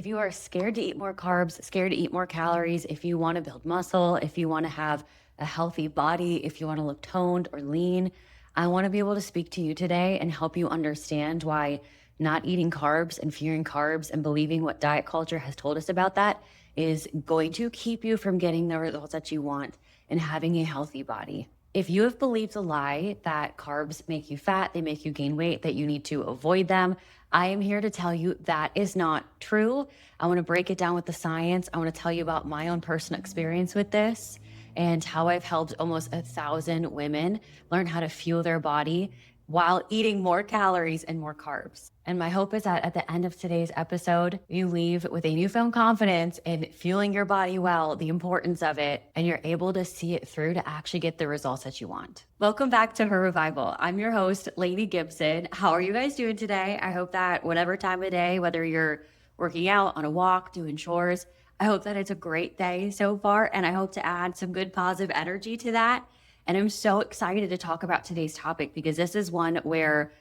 If you are scared to eat more carbs, scared to eat more calories, if you want to build muscle, if you want to have a healthy body, if you want to look toned or lean, I want to be able to speak to you today and help you understand why not eating carbs and fearing carbs and believing what diet culture has told us about that is going to keep you from getting the results that you want and having a healthy body. If you have believed the lie that carbs make you fat, they make you gain weight, that you need to avoid them, I am here to tell you that is not true. I want to break it down with the science. I want to tell you about my own personal experience with this and how I've helped almost 1,000 women learn how to fuel their body while eating more calories and more carbs. And my hope is that at the end of today's episode, you leave with a newfound confidence in fueling your body well, the importance of it, and you're able to see it through to actually get the results that you want. Welcome back to Her Revival. I'm your host, Lady Gibson. How are you guys doing today? I hope that whatever time of day, whether you're working out, on a walk, doing chores, I hope that it's a great day so far, and I hope to add some good positive energy to that. And I'm so excited to talk about today's topic because this is one where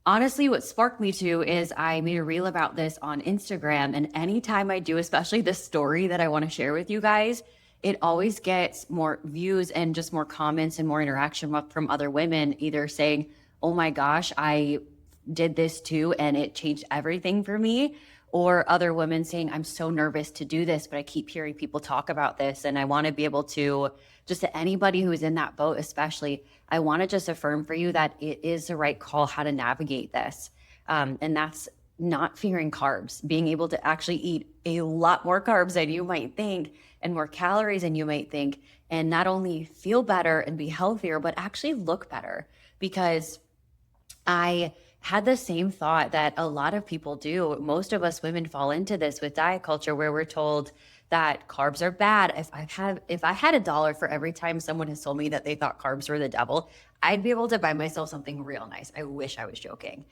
honestly what sparked me to is I made a reel about this on Instagram. And anytime I do, especially this story that I want to share with you guys, it always gets more views and just more comments and more interaction from other women, either saying, oh my gosh, I did this too and it changed everything for me. Or other women saying, I'm so nervous to do this, but I keep hearing people talk about this. And I want to be able to, just to anybody who is in that boat, especially, I want to just affirm for you that it is the right call how to navigate this. And that's not fearing carbs, being able to actually eat a lot more carbs than you might think and more calories than you might think, and not only feel better and be healthier, but actually look better. Because I had the same thought that a lot of people do. Most of us women fall into this with diet culture where we're told that carbs are bad. If I had $1 for every time someone has told me that they thought carbs were the devil, I'd be able to buy myself something real nice. I wish I was joking.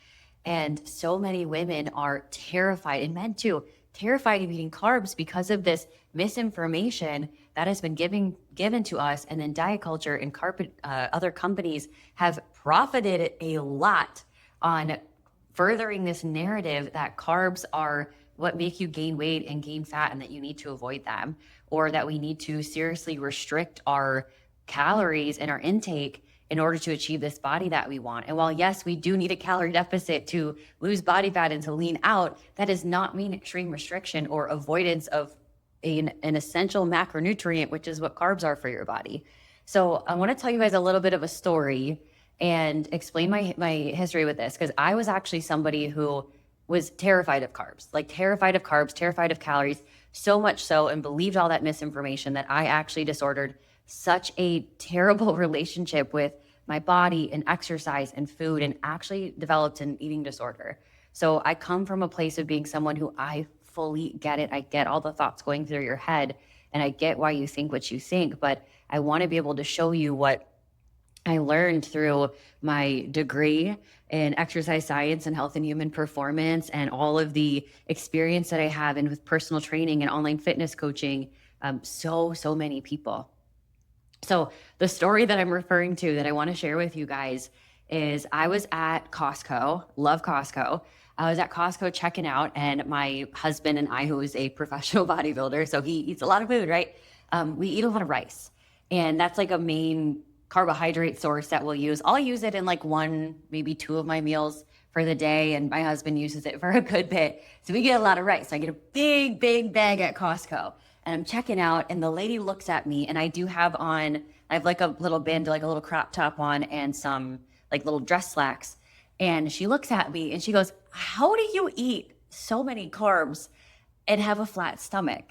And so many women are terrified, and men too, terrified of eating carbs because of this misinformation that has been given to us. And then diet culture and other companies have profited a lot on furthering this narrative that carbs are what make you gain weight and gain fat and that you need to avoid them, or that we need to seriously restrict our calories and our intake in order to achieve this body that we want. And while yes, we do need a calorie deficit to lose body fat and to lean out, that does not mean extreme restriction or avoidance of an essential macronutrient, which is what carbs are for your body. So I want to tell you guys a little bit of a story and explain my history with this, because I was actually somebody who was terrified of carbs, terrified of calories, so much so, and believed all that misinformation that I actually disordered such a terrible relationship with my body and exercise and food, and actually developed an eating disorder. So I come from a place of being someone who I fully get it. I get all the thoughts going through your head, and I get why you think what you think, but I want to be able to show you what I learned through my degree in exercise science and health and human performance, and all of the experience that I have in with personal training and online fitness coaching, so many people. So the story that I'm referring to that I want to share with you guys is I was at Costco, love Costco. I was at Costco checking out, and my husband and I, who is a professional bodybuilder, so he eats a lot of food, right? We eat a lot of rice, and that's like a main carbohydrate source that we'll use. I'll use it in like one, maybe two of my meals for the day, and my husband uses it for a good bit. So we get a lot of rice. I get a big bag at Costco, and I'm checking out, and the lady looks at me, and I have like a little band, like a little crop top on, and some like little dress slacks. And she looks at me and she goes, how do you eat so many carbs and have a flat stomach?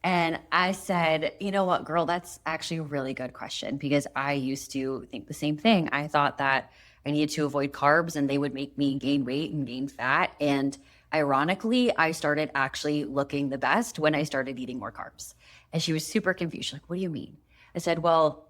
And I said, you know what, girl, that's actually a really good question, because I used to think the same thing. I thought that I needed to avoid carbs and they would make me gain weight and gain fat. And ironically, I started actually looking the best when I started eating more carbs. And she was super confused. She's like, what do you mean? I said, well,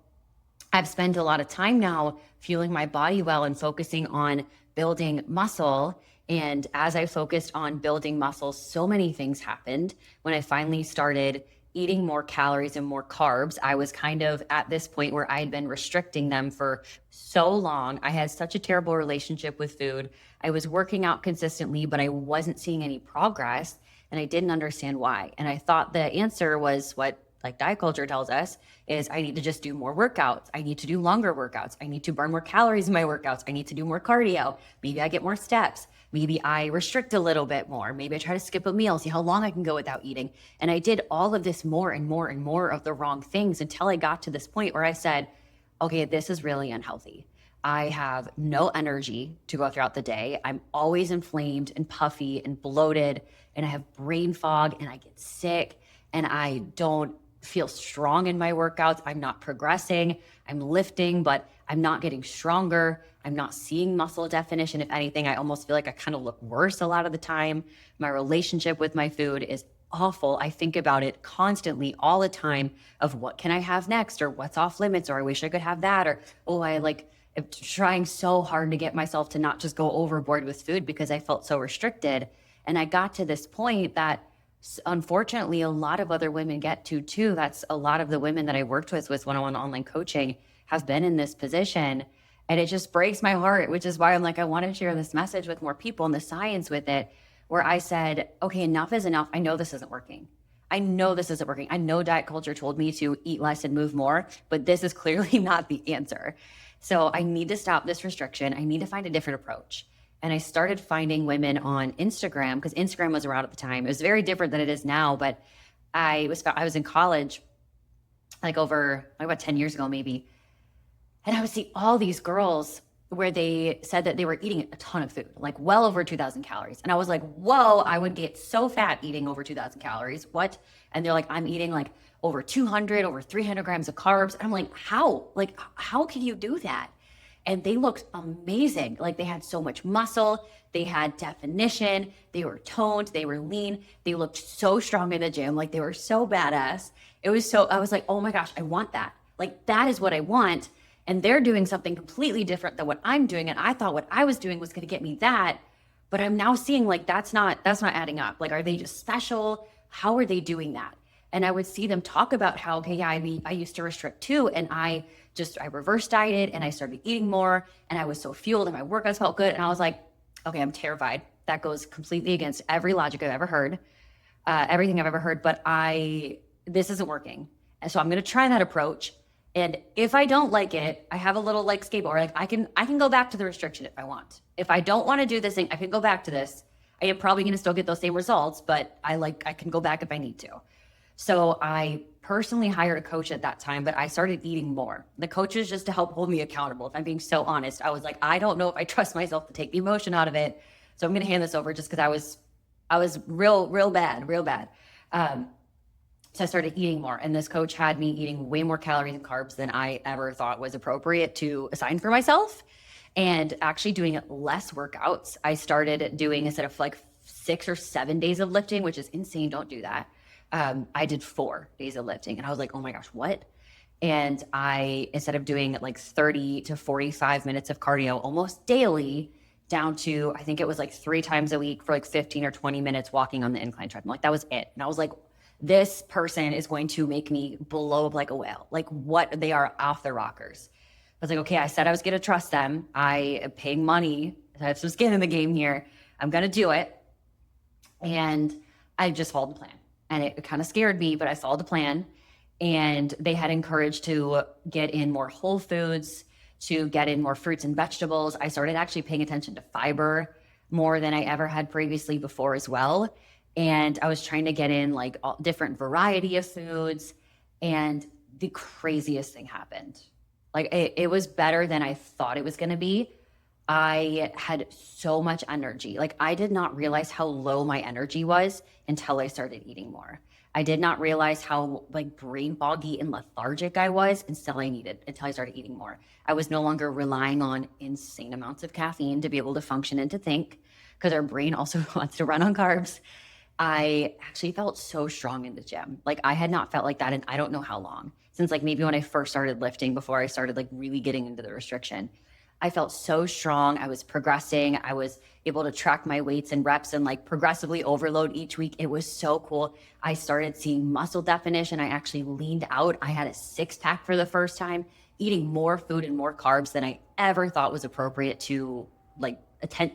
I've spent a lot of time now fueling my body well and focusing on building muscle. And as I focused on building muscle, so many things happened. When I finally started eating more calories and more carbs, I was kind of at this point where I had been restricting them for so long. I had such a terrible relationship with food. I was working out consistently, but I wasn't seeing any progress. and I didn't understand why. And I thought the answer was what like diet culture tells us is I need to just do more workouts. I need to do longer workouts. I need to burn more calories in my workouts. I need to do more cardio. Maybe I get more steps. Maybe I restrict a little bit more. Maybe I try to skip a meal, see how long I can go without eating. And I did all of this more and more and more of the wrong things until I got to this point where I said, okay, this is really unhealthy. I have no energy to go throughout the day. I'm always inflamed and puffy and bloated, and I have brain fog and I get sick and I don't feel strong in my workouts. I'm not progressing. I'm lifting, but I'm not getting stronger. I'm not seeing muscle definition. If anything, I almost feel like I kind of look worse a lot of the time. My relationship with my food is awful. I think about it constantly all the time of what can I have next, or what's off limits, or I wish I could have that, or oh, I like am trying so hard to get myself to not just go overboard with food because I felt so restricted. And I got to this point that unfortunately a lot of other women get to too. That's a lot of the women that I worked with one-on-one online coaching have been in this position. And it just breaks my heart, which is why I'm like, I want to share this message with more people and the science with it, where I said, okay, enough is enough. I know this isn't working. I know this isn't working. I know diet culture told me to eat less and move more, but this is clearly not the answer. So I need to stop this restriction. I need to find a different approach. And I started finding women on Instagram, because Instagram was around at the time. It was very different than it is now, but I was in college, like about 10 years ago, maybe. And I would see all these girls where they said that they were eating a ton of food, like well over 2,000 calories. And I was like, whoa, I would get so fat eating over 2,000 calories. What? And they're like, I'm eating like over 200, over 300 grams of carbs. And I'm like, how? Like, how can you do that? And they looked amazing. Like they had so much muscle. They had definition. They were toned. They were lean. They looked so strong in the gym. Like they were so badass. I was like, oh my gosh, I want that. Like that is what I want. And they're doing something completely different than what I'm doing. And I thought what I was doing was going to get me that. But I'm now seeing like, that's not adding up. Like, are they just special? How are they doing that? And I would see them talk about how, okay, yeah, I used to restrict too. And I reverse dieted and I started eating more and I was so fueled and my workouts felt good. And I was like, okay, I'm terrified. That goes completely against every logic I've ever heard, everything I've ever heard, but this isn't working. And so I'm going to try that approach. And if I don't like it, I have a little like skateboard. Like I can go back to the restriction if I want. If I don't want to do this thing, I can go back to this. I am probably going to still get those same results, but I can go back if I need to. So I personally hired a coach at that time, but I started eating more. The coach was just to help hold me accountable. If I'm being so honest, I was like, I don't know if I trust myself to take the emotion out of it. So I'm going to hand this over just because I was real bad. So I started eating more, and this coach had me eating way more calories and carbs than I ever thought was appropriate to assign for myself, and actually doing less workouts. I started doing, instead of like 6 or 7 days of lifting, which is insane, don't do that. I did 4 days of lifting, and I was like, oh my gosh, what? And instead of doing like 30 to 45 minutes of cardio almost daily, down to, I think it was like 3 times a week for like 15 or 20 minutes walking on the incline treadmill. Like that was it. And I was like, this person is going to make me blow up like a whale. Like what? They are off their rockers. I was like, okay, I said I was going to trust them. I am paying money. I have some skin in the game here. I'm going to do it. And I just followed the plan. And it kind of scared me, but I followed the plan. And they had encouraged to get in more whole foods, to get in more fruits and vegetables. I started actually paying attention to fiber more than I ever had previously before as well. And I was trying to get in like all different variety of foods. And the craziest thing happened. Like it was better than I thought it was going to be. I had so much energy. Like I did not realize how low my energy was until I started eating more. I did not realize how like brain foggy and lethargic I was until I started eating more. I was no longer relying on insane amounts of caffeine to be able to function and to think, because our brain also wants to run on carbs. I actually felt so strong in the gym. Like I had not felt like that in I don't know how long, since like maybe when I first started lifting, before I started like really getting into the restriction. I felt so strong. I was progressing. I was able to track my weights and reps and like progressively overload each week. It was so cool. I started seeing muscle definition. I actually leaned out. I had a 6-pack for the first time, eating more food and more carbs than I ever thought was appropriate to like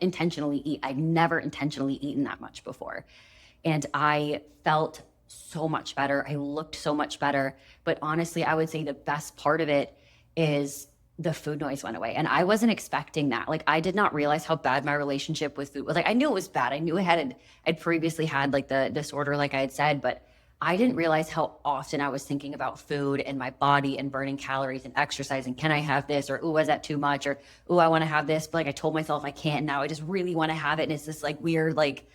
intentionally eat. I'd never intentionally eaten that much before. and I felt so much better. I looked so much better. But honestly, I would say the best part of it is the food noise went away. And I wasn't expecting that. Like, I did not realize how bad my relationship with food was. Like, I knew it was bad. I knew I'd previously had like the disorder, like I had said, but I didn't realize how often I was thinking about food and my body and burning calories and exercising. Can I have this? Or, ooh, is that too much? Or, ooh, I want to have this. But like, I told myself I can't. Now I just really want to have it. And it's this like weird, like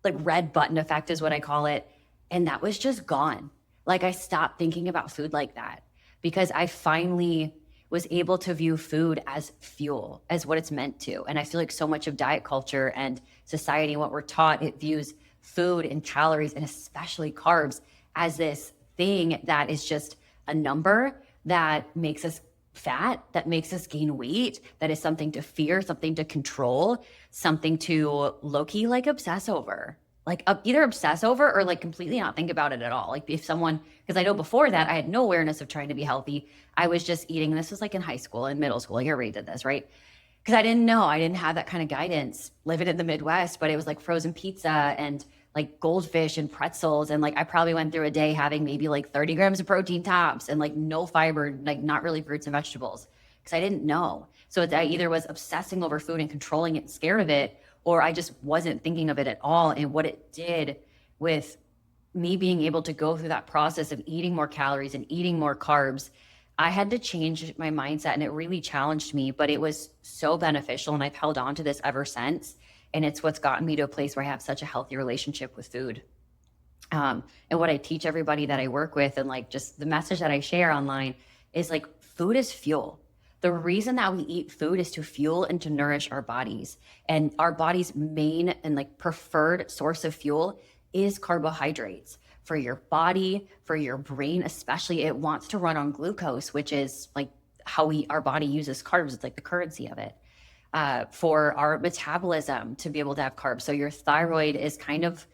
red button effect is what I call it. And that was just gone. Like, I stopped thinking about food like that because I finally was able to view food as fuel, as what it's meant to. And I feel like so much of diet culture and society, what we're taught, it views food and calories and especially carbs as this thing that is just a number that makes us fat, that makes us gain weight, that is something to fear, something to control, something to low-key like obsess over. Like either obsess over or like completely not think about it at all. Like if someone, because I know before that I had no awareness of trying to be healthy. I was just eating, and this was like in high school and middle school. Like everybody did this, right? Because I didn't know, I didn't have that kind of guidance living in the Midwest, but it was like frozen pizza and like goldfish and pretzels. And like, I probably went through a day having maybe like 30 grams of protein tops and like no fiber, like not really fruits and vegetables, because I didn't know. So I either was obsessing over food and controlling it and scared of it, or I just wasn't thinking of it at all. And what it did with me being able to go through that process of eating more calories and eating more carbs, I had to change my mindset, and it really challenged me, but it was so beneficial. And I've held on to this ever since. And it's what's gotten me to a place where I have such a healthy relationship with food. And what I teach everybody that I work with, and like just the message that I share online, is like food is fuel. The reason that we eat food is to fuel and to nourish our bodies. And our body's main and like preferred source of fuel is carbohydrates. For your body, for your brain, especially, it wants to run on glucose, which is like how our body uses carbs. It's like the currency of it. For our metabolism to be able to have carbs. So your thyroid is kind of,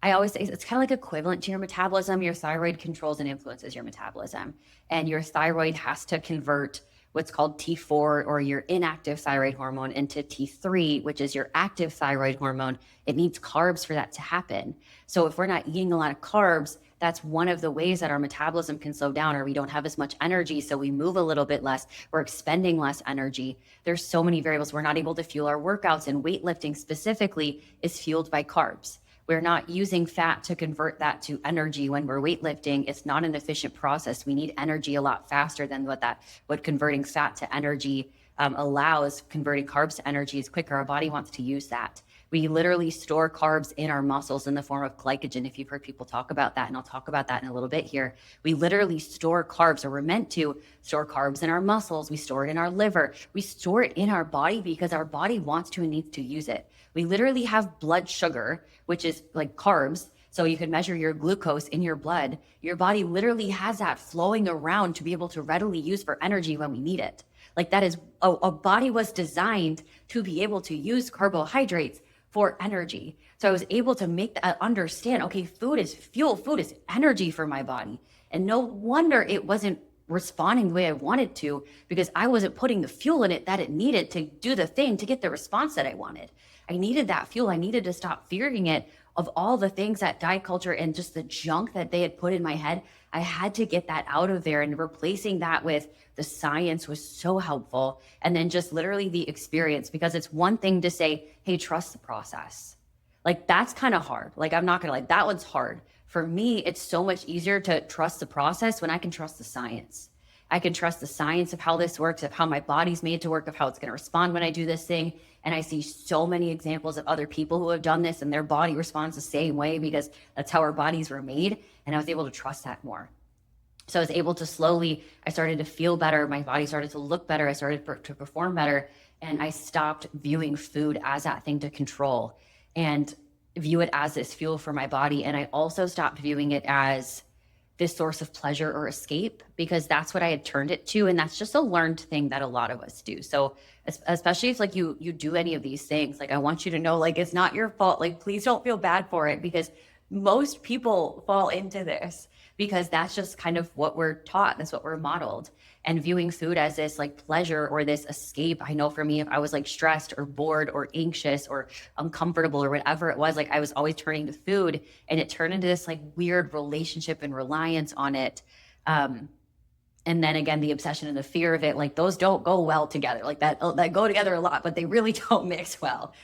I always say it's kind of like equivalent to your metabolism. Your thyroid controls and influences your metabolism. And your thyroid has to convert what's called T4, or your inactive thyroid hormone, into T3, which is your active thyroid hormone. It needs carbs for that to happen. So if we're not eating a lot of carbs, that's one of the ways that our metabolism can slow down, or we don't have as much energy. So we move a little bit less. We're expending less energy. There's so many variables. We're not able to fuel our workouts, and weightlifting specifically is fueled by carbs. We're not using fat to convert that to energy when we're weightlifting. It's not an efficient process. We need energy a lot faster than what converting fat to energy allows. Converting carbs to energy is quicker. Our body wants to use that. We literally store carbs in our muscles in the form of glycogen. If you've heard people talk about that, and I'll talk about that in a little bit here, we literally store carbs, or we're meant to store carbs in our muscles. We store it in our liver. We store it in our body because our body wants to and needs to use it. We literally have blood sugar, which is like carbs. So you can measure your glucose in your blood. Your body literally has that flowing around to be able to readily use for energy when we need it. Like that is, a body was designed to be able to use carbohydrates for energy. So I was able to make that understand, okay, food is fuel, food is energy for my body. And no wonder it wasn't responding the way I wanted to, because I wasn't putting the fuel in it that it needed to do the thing to get the response that I wanted. I needed that fuel. I needed to stop fearing it. Of all the things that diet culture and just the junk that they had put in my head, I had to get that out of there, and replacing that with the science was so helpful. And then just literally the experience, because it's one thing to say, hey, trust the process. Like that's kind of hard. Like I'm not gonna lie, that one's hard. For me, it's so much easier to trust the process when I can trust the science. I can trust the science of how this works, of how my body's made to work, of how it's going to respond when I do this thing. And I see so many examples of other people who have done this, and their body responds the same way, because that's how our bodies were made. And I was able to trust that more. So I was able to slowly, I started to feel better. My body started to look better. I started to perform better. And I stopped viewing food as that thing to control and view it as this fuel for my body. And I also stopped viewing it as this source of pleasure or escape, because that's what I had turned it to. And that's just a learned thing that a lot of us do. So especially if like you do any of these things, like I want you to know, like, it's not your fault. Like, please don't feel bad for it, because most people fall into this because that's just kind of what we're taught. That's what we're modeled. And viewing food as this like pleasure or this escape. I know for me, if I was like stressed or bored or anxious or uncomfortable or whatever it was, like I was always turning to food, and it turned into this like weird relationship and reliance on it. And then again, the obsession and the fear of it, like those don't go well together. Like that go together a lot, but they really don't mix well.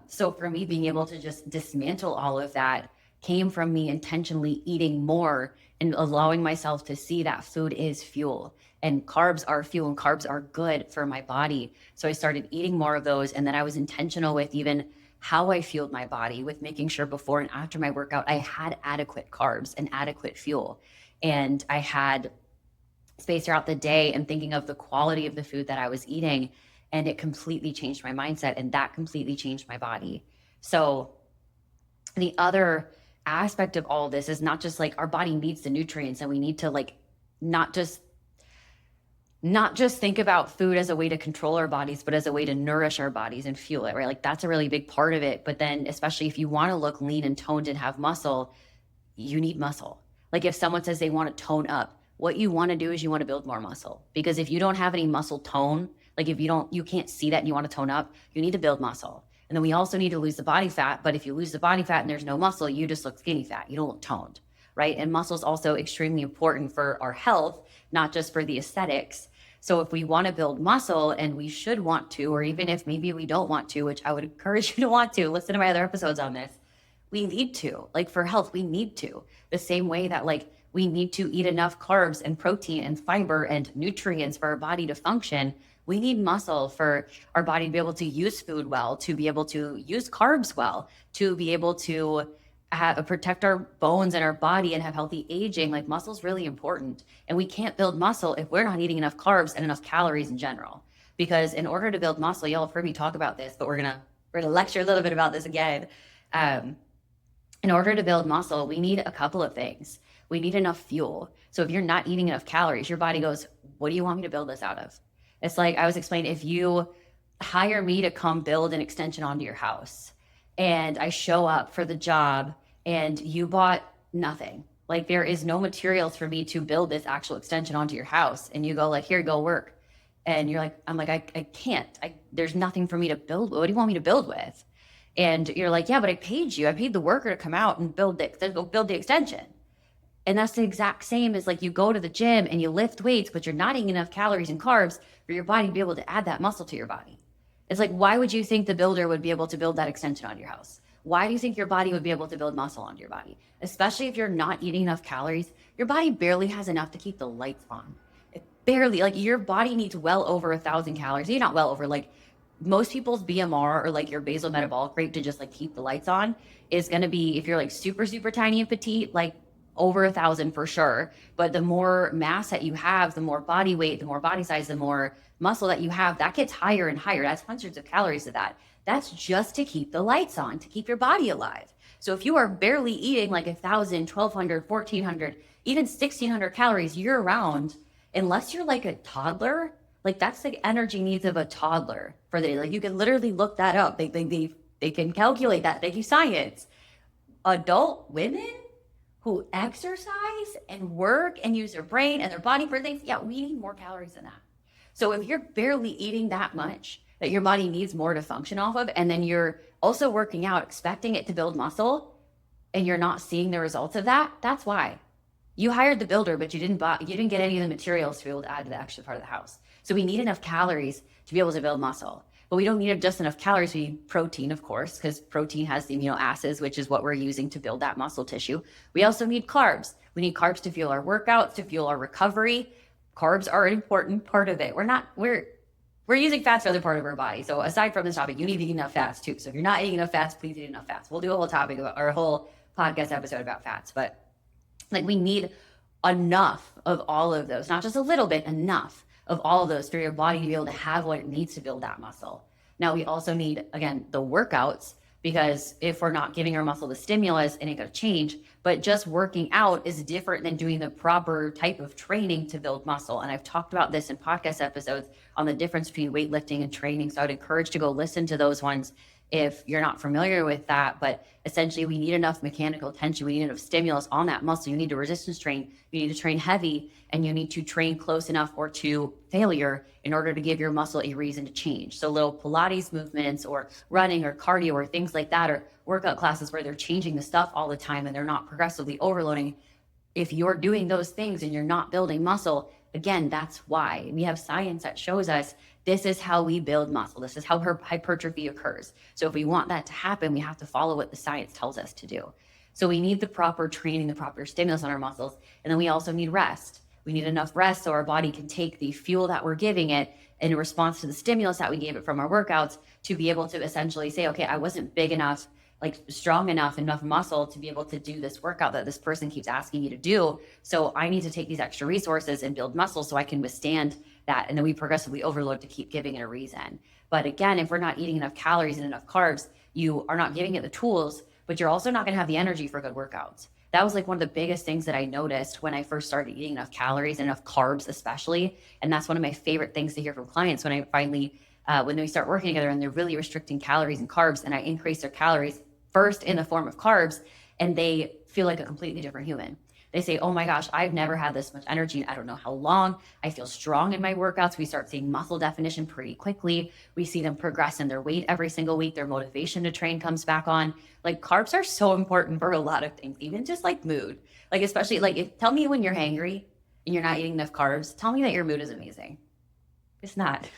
So for me, being able to just dismantle all of that came from me intentionally eating more and allowing myself to see that food is fuel and carbs are fuel and carbs are good for my body. So I started eating more of those. And then I was intentional with even how I fueled my body, with making sure before and after my workout, I had adequate carbs and adequate fuel. And I had space throughout the day and thinking of the quality of the food that I was eating. And it completely changed my mindset, and that completely changed my body. So the other aspect of all of this is not just like our body needs the nutrients, and we need to like not just think about food as a way to control our bodies, but as a way to nourish our bodies and fuel it, right? Like that's a really big part of it. But then especially if you want to look lean and toned and have muscle, you need muscle. Like if someone says they want to tone up, what you want to do is you want to build more muscle, because if you don't have any muscle tone, like if you can't see that and you want to tone up, you need to build muscle. And then we also need to lose the body fat. But if you lose the body fat and there's no muscle, you just look skinny fat. You don't look toned, right? And muscle is also extremely important for our health, not just for the aesthetics. So if we want to build muscle, and we should want to, or even if maybe we don't want to, which I would encourage you to want to, listen to my other episodes on this, we need to, like for health, we need to. The same way that like we need to eat enough carbs and protein and fiber and nutrients for our body to function. We need muscle for our body to be able to use food well, to be able to use carbs well, to be able to protect our bones and our body and have healthy aging. Like muscle is really important. And we can't build muscle if we're not eating enough carbs and enough calories in general. Because in order to build muscle, y'all have heard me talk about this, but we're gonna lecture a little bit about this again. In order to build muscle, we need a couple of things. We need enough fuel. So if you're not eating enough calories, your body goes, what do you want me to build this out of? It's like I was explaining, if you hire me to come build an extension onto your house and I show up for the job and you bought nothing, like there is no materials for me to build this actual extension onto your house, and you go like, here, go work. And you're like, I'm like, I can't, there's nothing for me to build. What do you want me to build with? And you're like, yeah, but I paid you. I paid the worker to come out and build the extension. And that's the exact same as like you go to the gym and you lift weights, but you're not eating enough calories and carbs for your body to be able to add that muscle to your body. It's like, why would you think the builder would be able to build that extension on your house? Why do you think your body would be able to build muscle onto your body? Especially if you're not eating enough calories, your body barely has enough to keep the lights on. It barely, like your body needs well over 1,000 calories. You're not well over, like most people's BMR or like your basal metabolic rate to just like keep the lights on is going to be, if you're like super, super tiny and petite, like over 1,000 for sure. But the more mass that you have, the more body weight, the more body size, the more muscle that you have, that gets higher and higher. That's hundreds of calories of that. That's just to keep the lights on, to keep your body alive. So if you are barely eating like 1,000, 1,200, 1,400, even 1,600 calories year round, unless you're like a toddler, like that's the energy needs of a toddler for the day. Like you can literally look that up. They can calculate that. They do science. Adult women who exercise and work and use their brain and their body for things, yeah, we need more calories than that. So if you're barely eating that much that your body needs more to function off of, and then you're also working out, expecting it to build muscle, and you're not seeing the results of that, that's why. You hired the builder, but you didn't get any of the materials to be able to add to the extra part of the house. So we need enough calories to be able to build muscle. But we don't need just enough calories. We need protein, of course, because protein has the amino acids, which is what we're using to build that muscle tissue. We also need carbs. We need carbs to fuel our workouts, to fuel our recovery. Carbs are an important part of it. We're using fats for other part of our body. So aside from this topic, you need to eat enough fats too. So if you're not eating enough fats, please eat enough fats. We'll do a whole topic about, or a whole podcast episode about fats. But like we need enough of all of those, not just a little bit, enough of all of those for your body to be able to have what it needs to build that muscle. Now we also need, again, the workouts, because if we're not giving our muscle the stimulus, it ain't gonna change. But just working out is different than doing the proper type of training to build muscle. And I've talked about this in podcast episodes on the difference between weightlifting and training. So I would encourage to go listen to those ones if you're not familiar with that, but essentially we need enough mechanical tension. We need enough stimulus on that muscle. You need to resistance train, you need to train heavy, and you need to train close enough or to failure in order to give your muscle a reason to change. So little Pilates movements or running or cardio or things like that, or workout classes where they're changing the stuff all the time and they're not progressively overloading. If you're doing those things and you're not building muscle, again, that's why we have science that shows us this is how we build muscle. This is how her hypertrophy occurs. So if we want that to happen, we have to follow what the science tells us to do. So we need the proper training, the proper stimulus on our muscles. And then we also need rest. We need enough rest so our body can take the fuel that we're giving it in response to the stimulus that we gave it from our workouts to be able to essentially say, okay, I wasn't big enough, like strong enough muscle to be able to do this workout that this person keeps asking me to do. So I need to take these extra resources and build muscle so I can withstand that. And then we progressively overload to keep giving it a reason. But again, if we're not eating enough calories and enough carbs, you are not giving it the tools, but you're also not going to have the energy for good workouts. That was like one of the biggest things that I noticed when I first started eating enough calories and enough carbs, especially. And that's one of my favorite things to hear from clients when I finally, when we start working together and they're really restricting calories and carbs, and I increase their calories first in the form of carbs, and they feel like a completely different human. They say, oh my gosh, I've never had this much energy in I don't know how long. I feel strong in my workouts. We start seeing muscle definition pretty quickly. We see them progress in their weight every single week. Their motivation to train comes back on. Like carbs are so important for a lot of things, even just like mood. Like especially like tell me when you're hangry and you're not eating enough carbs, tell me that your mood is amazing. It's not.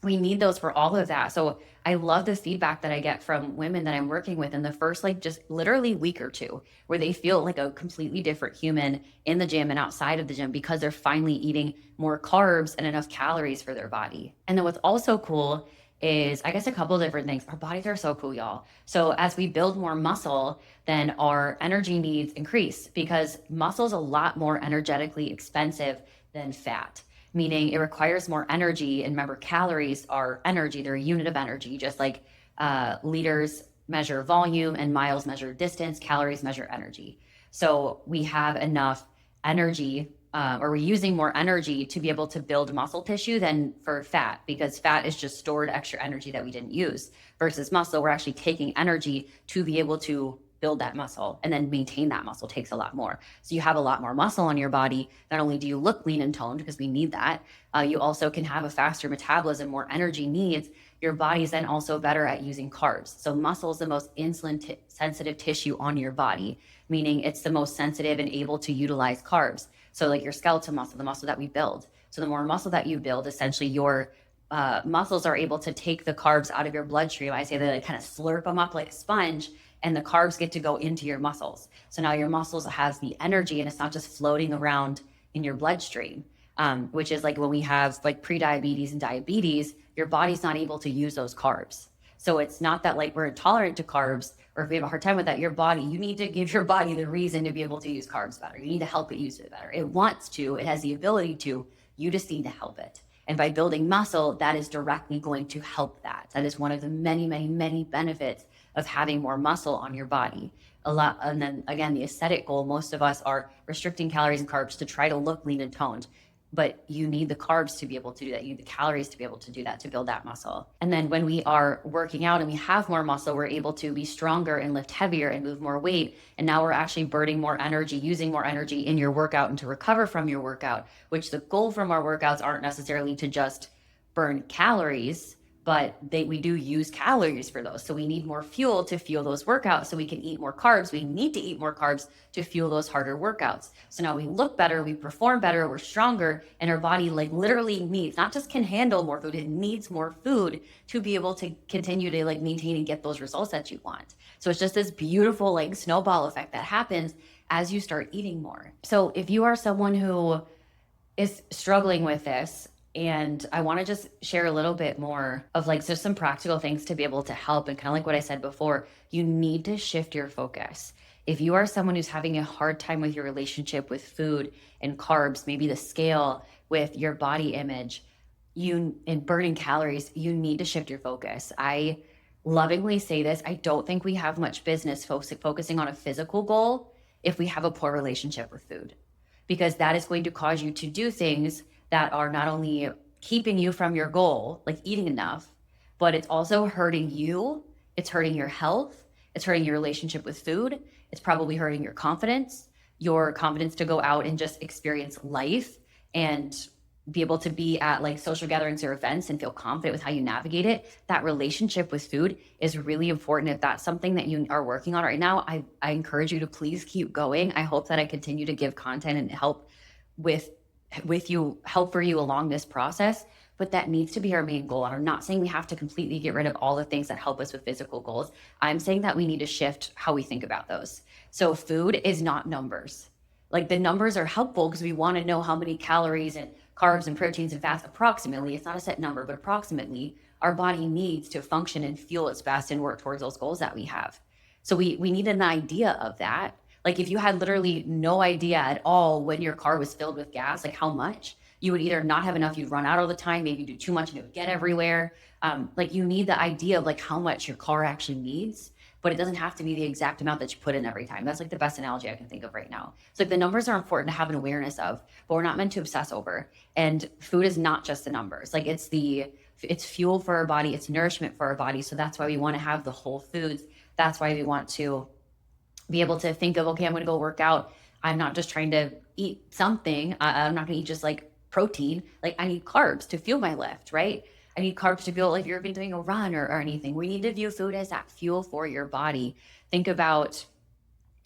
We need those for all of that. So I love the feedback that I get from women that I'm working with in the first, like just literally week or two, where they feel like a completely different human in the gym and outside of the gym because they're finally eating more carbs and enough calories for their body. And then what's also cool is, I guess, a couple of different things. Our bodies are so cool, y'all. So as we build more muscle, then our energy needs increase because muscle is a lot more energetically expensive than fat, meaning it requires more energy. And remember, calories are energy. They're a unit of energy, just like liters measure volume and miles measure distance, calories measure energy. So we have enough energy, or we're using more energy to be able to build muscle tissue than for fat, because fat is just stored extra energy that we didn't use, versus muscle, we're actually taking energy to be able to build that muscle, and then maintain that muscle takes a lot more. So you have a lot more muscle on your body. Not only do you look lean and toned, because we need that, you also can have a faster metabolism, more energy needs. Your body is then also better at using carbs. So muscle is the most insulin sensitive tissue on your body, meaning it's the most sensitive and able to utilize carbs. So like your skeletal muscle, the muscle that we build. So the more muscle that you build, essentially your muscles are able to take the carbs out of your bloodstream. I say they like kind of slurp them up like a sponge, and the carbs get to go into your muscles. So now your muscles has the energy and it's not just floating around in your bloodstream, which is like when we have like pre-diabetes and diabetes, your body's not able to use those carbs. So it's not that like we're intolerant to carbs, or if we have a hard time with that, your body, you need to give your body the reason to be able to use carbs better. You need to help it use it better. It wants to, it has the ability to, you just need to help it. And by building muscle, that is directly going to help that. That is one of the many, many, many benefits of having more muscle on your body. A lot. And then again, the aesthetic goal, most of us are restricting calories and carbs to try to look lean and toned. But you need the carbs to be able to do that. You need the calories to be able to do that, to build that muscle. And then when we are working out and we have more muscle, we're able to be stronger and lift heavier and move more weight. And now we're actually burning more energy, using more energy in your workout and to recover from your workout, which the goal from our workouts aren't necessarily to just burn calories, but we do use calories for those. So we need more fuel to fuel those workouts so we can eat more carbs. We need to eat more carbs to fuel those harder workouts. So now we look better, we perform better, we're stronger, and our body like literally needs, not just can handle more food, it needs more food to be able to continue to like maintain and get those results that you want. So it's just this beautiful like snowball effect that happens as you start eating more. So if you are someone who is struggling with this, and I want to just share a little bit more of like just some practical things to be able to help. And kind of like what I said before, you need to shift your focus. If you are someone who's having a hard time with your relationship with food and carbs, maybe the scale with your body image, and burning calories, you need to shift your focus. I lovingly say this. I don't think we have much business focusing on a physical goal if we have a poor relationship with food, because that is going to cause you to do things that are not only keeping you from your goal, like eating enough, but it's also hurting you. It's hurting your health. It's hurting your relationship with food. It's probably hurting your confidence to go out and just experience life and be able to be at like social gatherings or events and feel confident with how you navigate it. That relationship with food is really important. If that's something that you are working on right now, I encourage you to please keep going. I hope that I continue to give content and help with help for you along this process, but that needs to be our main goal. And I'm not saying we have to completely get rid of all the things that help us with physical goals. I'm saying that we need to shift how we think about those. So food is not numbers. Like the numbers are helpful because we want to know how many calories and carbs and proteins and fats approximately, it's not a set number, but approximately our body needs to function and fuel its best and work towards those goals that we have. So we need an idea of that. Like if you had literally no idea at all when your car was filled with gas, like how much, you would either not have enough, you'd run out all the time, maybe do too much and it would get everywhere. Like you need the idea of like how much your car actually needs, but it doesn't have to be the exact amount that you put in every time. That's like the best analogy I can think of right now. So like the numbers are important to have an awareness of, but we're not meant to obsess over. And food is not just the numbers. Like it's fuel for our body, it's nourishment for our body. So that's why we want to have the whole foods. That's why we want to be able to think of, okay, I'm going to go work out. I'm not just trying to eat something. I'm not going to eat just like protein. Like I need carbs to fuel my lift, right? I need carbs to fuel, like if you're been doing a run or anything, we need to view food as that fuel for your body. Think about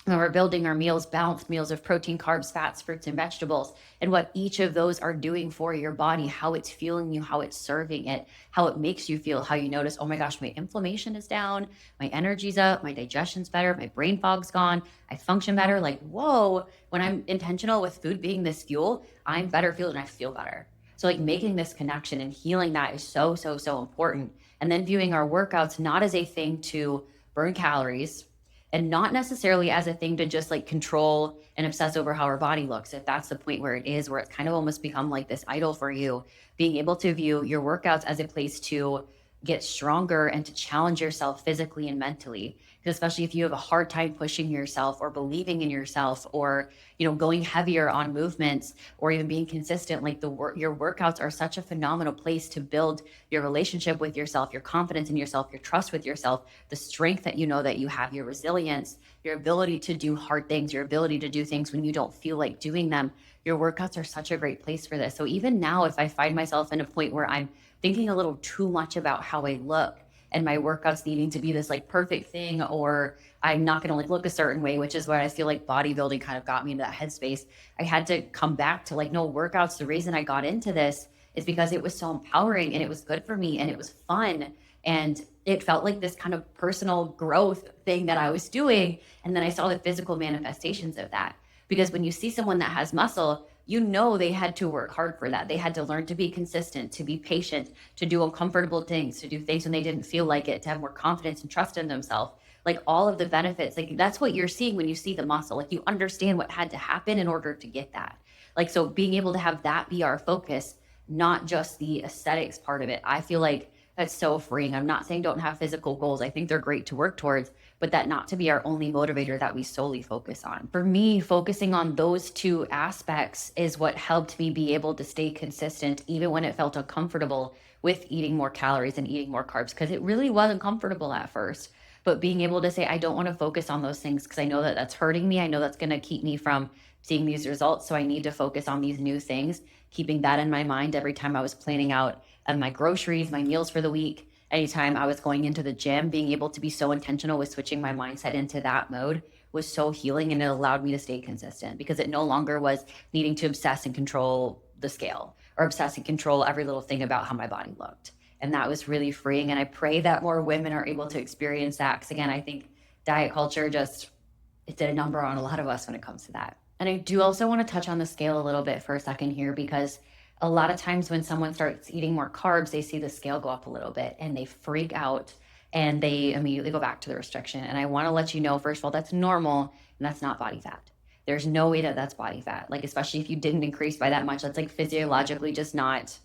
when we're building our meals, balanced meals of protein, carbs, fats, fruits, and vegetables, and what each of those are doing for your body, how it's fueling you, how it's serving it, how it makes you feel, how you notice, oh my gosh, my inflammation is down, my energy's up, my digestion's better, my brain fog's gone, I function better. Like, whoa, when I'm intentional with food being this fuel, I'm better feeling, I feel better. So like making this connection and healing that is so, so, so important. And then viewing our workouts not as a thing to burn calories, and not necessarily as a thing to just like control and obsess over how our body looks. If that's the point where it is, where it's kind of almost become like this idol for you, being able to view your workouts as a place to get stronger and to challenge yourself physically and mentally. Because especially if you have a hard time pushing yourself or believing in yourself or, going heavier on movements or even being consistent, like your workouts are such a phenomenal place to build your relationship with yourself, your confidence in yourself, your trust with yourself, the strength that you know that you have, your resilience, your ability to do hard things, your ability to do things when you don't feel like doing them. Your workouts are such a great place for this. So even now, if I find myself in a point where I'm thinking a little too much about how I look and my workouts needing to be this like perfect thing, or I'm not going to like look a certain way, which is where I feel like bodybuilding kind of got me into that headspace. I had to come back to like, no, workouts, the reason I got into this is because it was so empowering and it was good for me and it was fun. And it felt like this kind of personal growth thing that I was doing. And then I saw the physical manifestations of that. Because when you see someone that has muscle, they had to work hard for that. They had to learn to be consistent, to be patient, to do uncomfortable things, to do things when they didn't feel like it, to have more confidence and trust in themselves. Like all of the benefits, like that's what you're seeing when you see the muscle. Like you understand what had to happen in order to get that. Like, so being able to have that be our focus, not just the aesthetics part of it. I feel like that's so freeing. I'm not saying don't have physical goals. I think they're great to work towards, but that not to be our only motivator that we solely focus on. For me, focusing on those two aspects is what helped me be able to stay consistent, even when it felt uncomfortable with eating more calories and eating more carbs, because it really wasn't comfortable at first. But being able to say, I don't want to focus on those things because I know that that's hurting me. I know that's going to keep me from seeing these results. So I need to focus on these new things, keeping that in my mind every time I was planning out my groceries, my meals for the week. Anytime I was going into the gym, being able to be so intentional with switching my mindset into that mode was so healing, and it allowed me to stay consistent because it no longer was needing to obsess and control the scale or obsess and control every little thing about how my body looked. And that was really freeing. And I pray that more women are able to experience that. Because again, I think diet culture it did a number on a lot of us when it comes to that. And I do also want to touch on the scale a little bit for a second here, because a lot of times when someone starts eating more carbs, they see the scale go up a little bit and they freak out and they immediately go back to the restriction. And I want to let you know, first of all, that's normal and that's not body fat. There's no way that that's body fat. Like, especially if you didn't increase by that much, that's like physiologically just not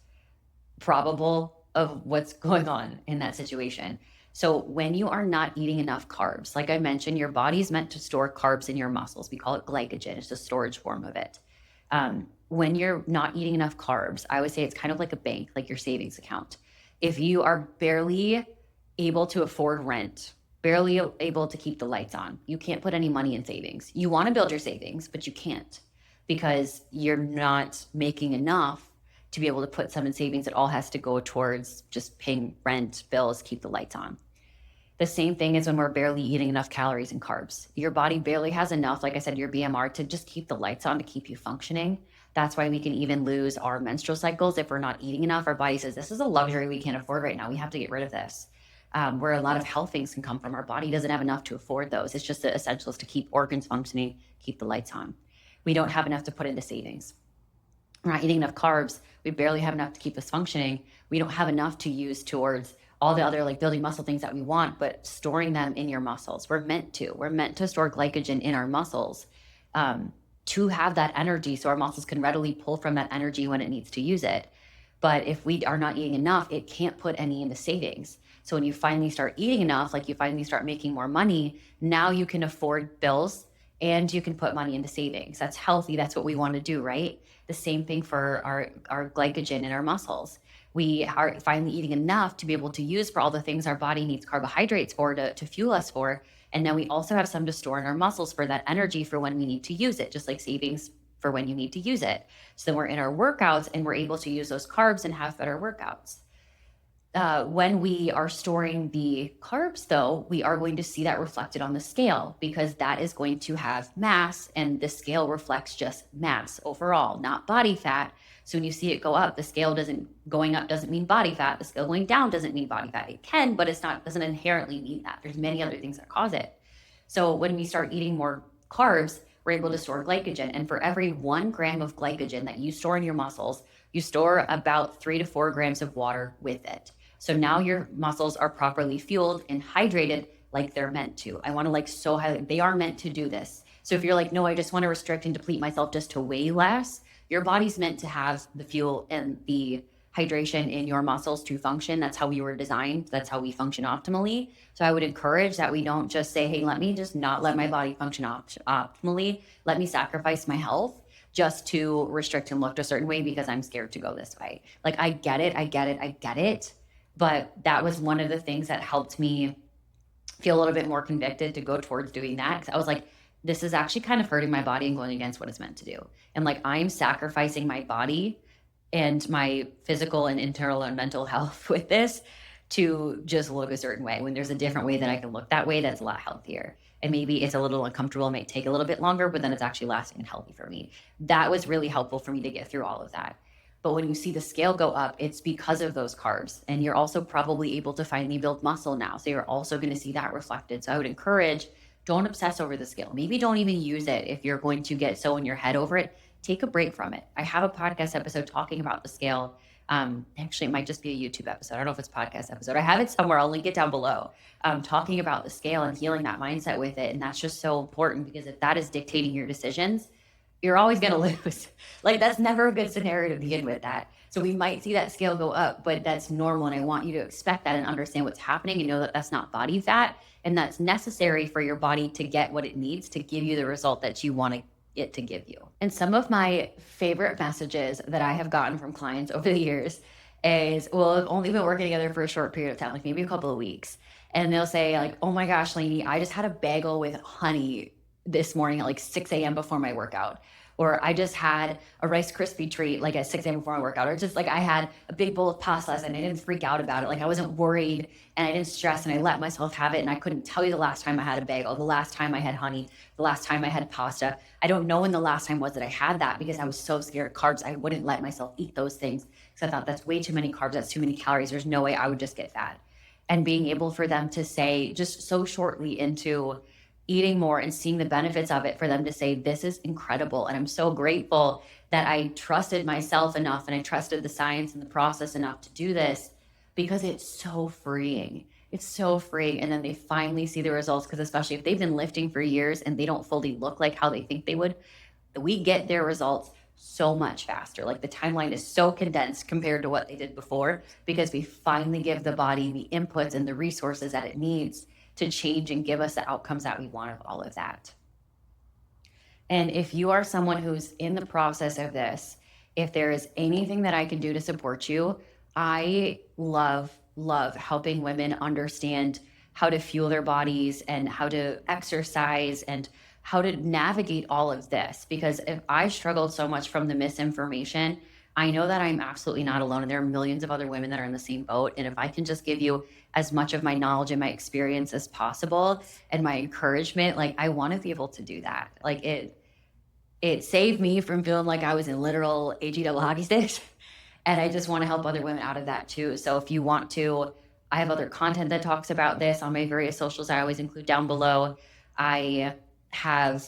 probable of what's going on in that situation. So when you are not eating enough carbs, like I mentioned, your body's meant to store carbs in your muscles. We call it glycogen. It's the storage form of it. When you're not eating enough carbs, I would say it's kind of like a bank, like your savings account. If you are barely able to afford rent, barely able to keep the lights on, you can't put any money in savings. You want to build your savings, but you can't because you're not making enough to be able to put some in savings. It all has to go towards just paying rent, bills, keep the lights on. The same thing is when we're barely eating enough calories and carbs. Your body barely has enough, like I said, your BMR to just keep the lights on to keep you functioning. That's why we can even lose our menstrual cycles if we're not eating enough. Our body says, this is a luxury we can't afford right now. We have to get rid of this. Where a lot of health things can come from. Our body doesn't have enough to afford those. It's just the essentials to keep organs functioning, keep the lights on. We don't have enough to put into savings. We're not eating enough carbs. We barely have enough to keep us functioning. We don't have enough to use towards all the other like building muscle things that we want, but storing them in your muscles. We're meant to store glycogen in our muscles to have that energy so our muscles can readily pull from that energy when it needs to use it. But if we are not eating enough, it can't put any into savings. So when you finally start eating enough, like you finally start making more money, now you can afford bills and you can put money into savings. That's healthy. That's what we want to do, right? The same thing for our glycogen in our muscles. We are finally eating enough to be able to use for all the things our body needs carbohydrates for to fuel us for. And then we also have some to store in our muscles for that energy for when we need to use it, just like savings for when you need to use it. So then we're in our workouts and we're able to use those carbs and have better workouts. When we are storing the carbs, though, we are going to see that reflected on the scale because that is going to have mass, and the scale reflects just mass overall, not body fat. So when you see it go up, the scale going up doesn't mean body fat. The scale going down doesn't mean body fat. It can, but doesn't inherently mean that. There's many other things that cause it. So when we start eating more carbs, we're able to store glycogen. And for every 1 gram of glycogen that you store in your muscles, you store about 3 to 4 grams of water with it. So now your muscles are properly fueled and hydrated like they're meant to. I want to highlight, they are meant to do this. So if you're like, no, I just want to restrict and deplete myself just to weigh less, your body's meant to have the fuel and the hydration in your muscles to function. That's how we were designed. That's how we function optimally. So I would encourage that we don't just say, hey, let me just not let my body function optimally. Let me sacrifice my health just to restrict and look a certain way because I'm scared to go this way. Like, I get it. But that was one of the things that helped me feel a little bit more convicted to go towards doing that. Because I was like, this is actually kind of hurting my body and going against what it's meant to do. And like, I'm sacrificing my body and my physical and internal and mental health with this to just look a certain way when there's a different way that I can look that way that's a lot healthier. And maybe it's a little uncomfortable, it might take a little bit longer, but then it's actually lasting and healthy for me. That was really helpful for me to get through all of that. But when you see the scale go up, it's because of those carbs. And you're also probably able to finally build muscle now. So you're also going to see that reflected. So I would encourage, don't obsess over the scale. Maybe don't even use it if you're going to get so in your head over it. Take a break from it. I have a podcast episode talking about the scale. Actually, it might just be a YouTube episode. I don't know if it's a podcast episode. I have it somewhere. I'll link it down below. Talking about the scale and healing that mindset with it. And that's just so important because if that is dictating your decisions, you're always going to lose. Like, that's never a good scenario to begin with that. So we might see that scale go up, but that's normal. And I want you to expect that and understand what's happening and know that that's not body fat. And that's necessary for your body to get what it needs to give you the result that you want it to give you. And some of my favorite messages that I have gotten from clients over the years is, well, I've only been working together for a short period of time, like maybe a couple of weeks. And they'll say like, oh my gosh, Lainey, I just had a bagel with honey this morning at like 6 a.m. before my workout. Or I just had a Rice Krispie treat like at 6 a.m. before my workout. Or just like I had a big bowl of pasta and I didn't freak out about it. Like I wasn't worried and I didn't stress and I let myself have it. And I couldn't tell you the last time I had a bagel, the last time I had honey, the last time I had pasta. I don't know when the last time was that I had that because I was so scared of carbs. I wouldn't let myself eat those things because I thought that's way too many carbs. That's too many calories. There's no way I would just get fat. And being able for them to say just so shortly into eating more and seeing the benefits of it for them to say, this is incredible. And I'm so grateful that I trusted myself enough and I trusted the science and the process enough to do this because it's so freeing. It's so freeing. And then they finally see the results because especially if they've been lifting for years and they don't fully look like how they think they would, we get their results so much faster. Like the timeline is so condensed compared to what they did before because we finally give the body the inputs and the resources that it needs to change and give us the outcomes that we want of all of that. And if you are someone who's in the process of this, if there is anything that I can do to support you, I love helping women understand how to fuel their bodies and how to exercise and how to navigate all of this. Because if I struggled so much from the misinformation, I know that I'm absolutely not alone. And there are millions of other women that are in the same boat. And if I can just give you as much of my knowledge and my experience as possible and my encouragement, like I want to be able to do that. Like it saved me from feeling like I was in literal AGW hockey sticks. And I just want to help other women out of that too. So if you want to, I have other content that talks about this on my various socials. I always include down below. I have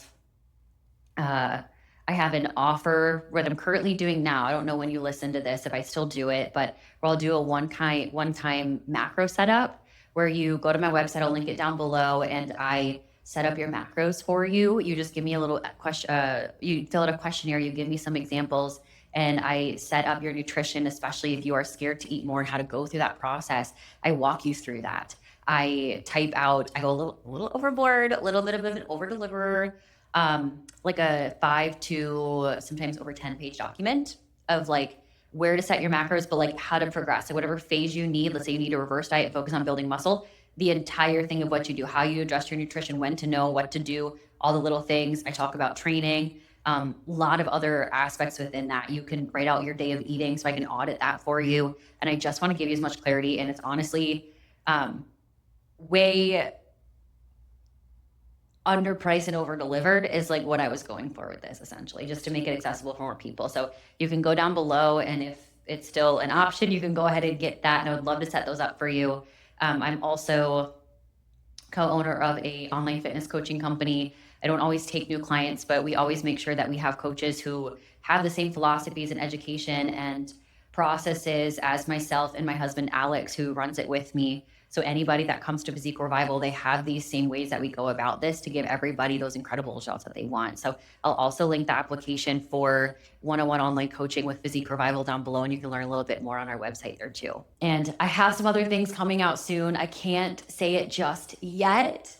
uh, I have an offer what I'm currently doing now. I don't know when you listen to this if I still do it, but where I'll do a one time macro setup where you go to my website. I'll link it down below, and I set up your macros for you. You just give me a little question. You fill out a questionnaire. You give me some examples, and I set up your nutrition, especially if you are scared to eat more and how to go through that process. I walk you through that. I type out. I go a little overboard, a little bit of an over deliverer, like a 5 to sometimes over 10-page document of like where to set your macros, but like how to progress. So whatever phase you need, let's say you need a reverse diet, focus on building muscle, the entire thing of what you do, how you adjust your nutrition, when to know what to do, all the little things. I talk about training, a lot of other aspects within that. You can write out your day of eating so I can audit that for you. And I just want to give you as much clarity. And it's honestly way underpriced and over delivered is like what I was going for with this, essentially, just to make it accessible for more people. So you can go down below, and if it's still an option, you can go ahead and get that. And I would love to set those up for you. I'm also co-owner of a online fitness coaching company. I don't always take new clients, but we always make sure that we have coaches who have the same philosophies and education and processes as myself and my husband Alex, who runs it with me. So anybody that comes to Physique Revival, they have these same ways that we go about this to give everybody those incredible results that they want. So I'll also link the application for one-on-one online coaching with Physique Revival down below, and you can learn a little bit more on our website there too. And I have some other things coming out soon. I can't say it just yet,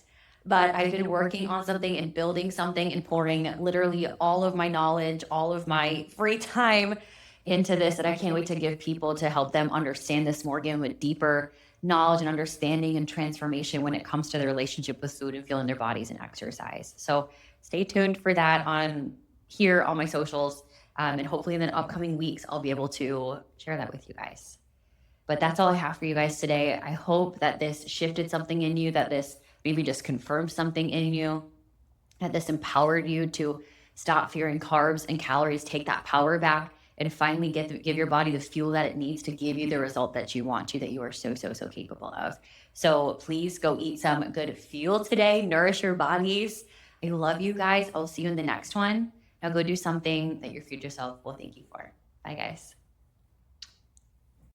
but I've been working on something and building something and pouring literally all of my knowledge, all of my free time into this, and I can't wait to give people to help them understand this more, give them a deeper knowledge and understanding and transformation when it comes to their relationship with food and feeling their bodies and exercise. So stay tuned for that on here on my socials. And hopefully in the upcoming weeks, I'll be able to share that with you guys. But that's all I have for you guys today. I hope that this shifted something in you, that this maybe just confirmed something in you, that this empowered you to stop fearing carbs and calories, take that power back, and finally give your body the fuel that it needs to give you the result that you want to, that you are so capable of. So please go eat some good fuel today. Nourish your bodies. I love you guys. I'll see you in the next one. Now go do something that your future self will thank you for. Bye, guys.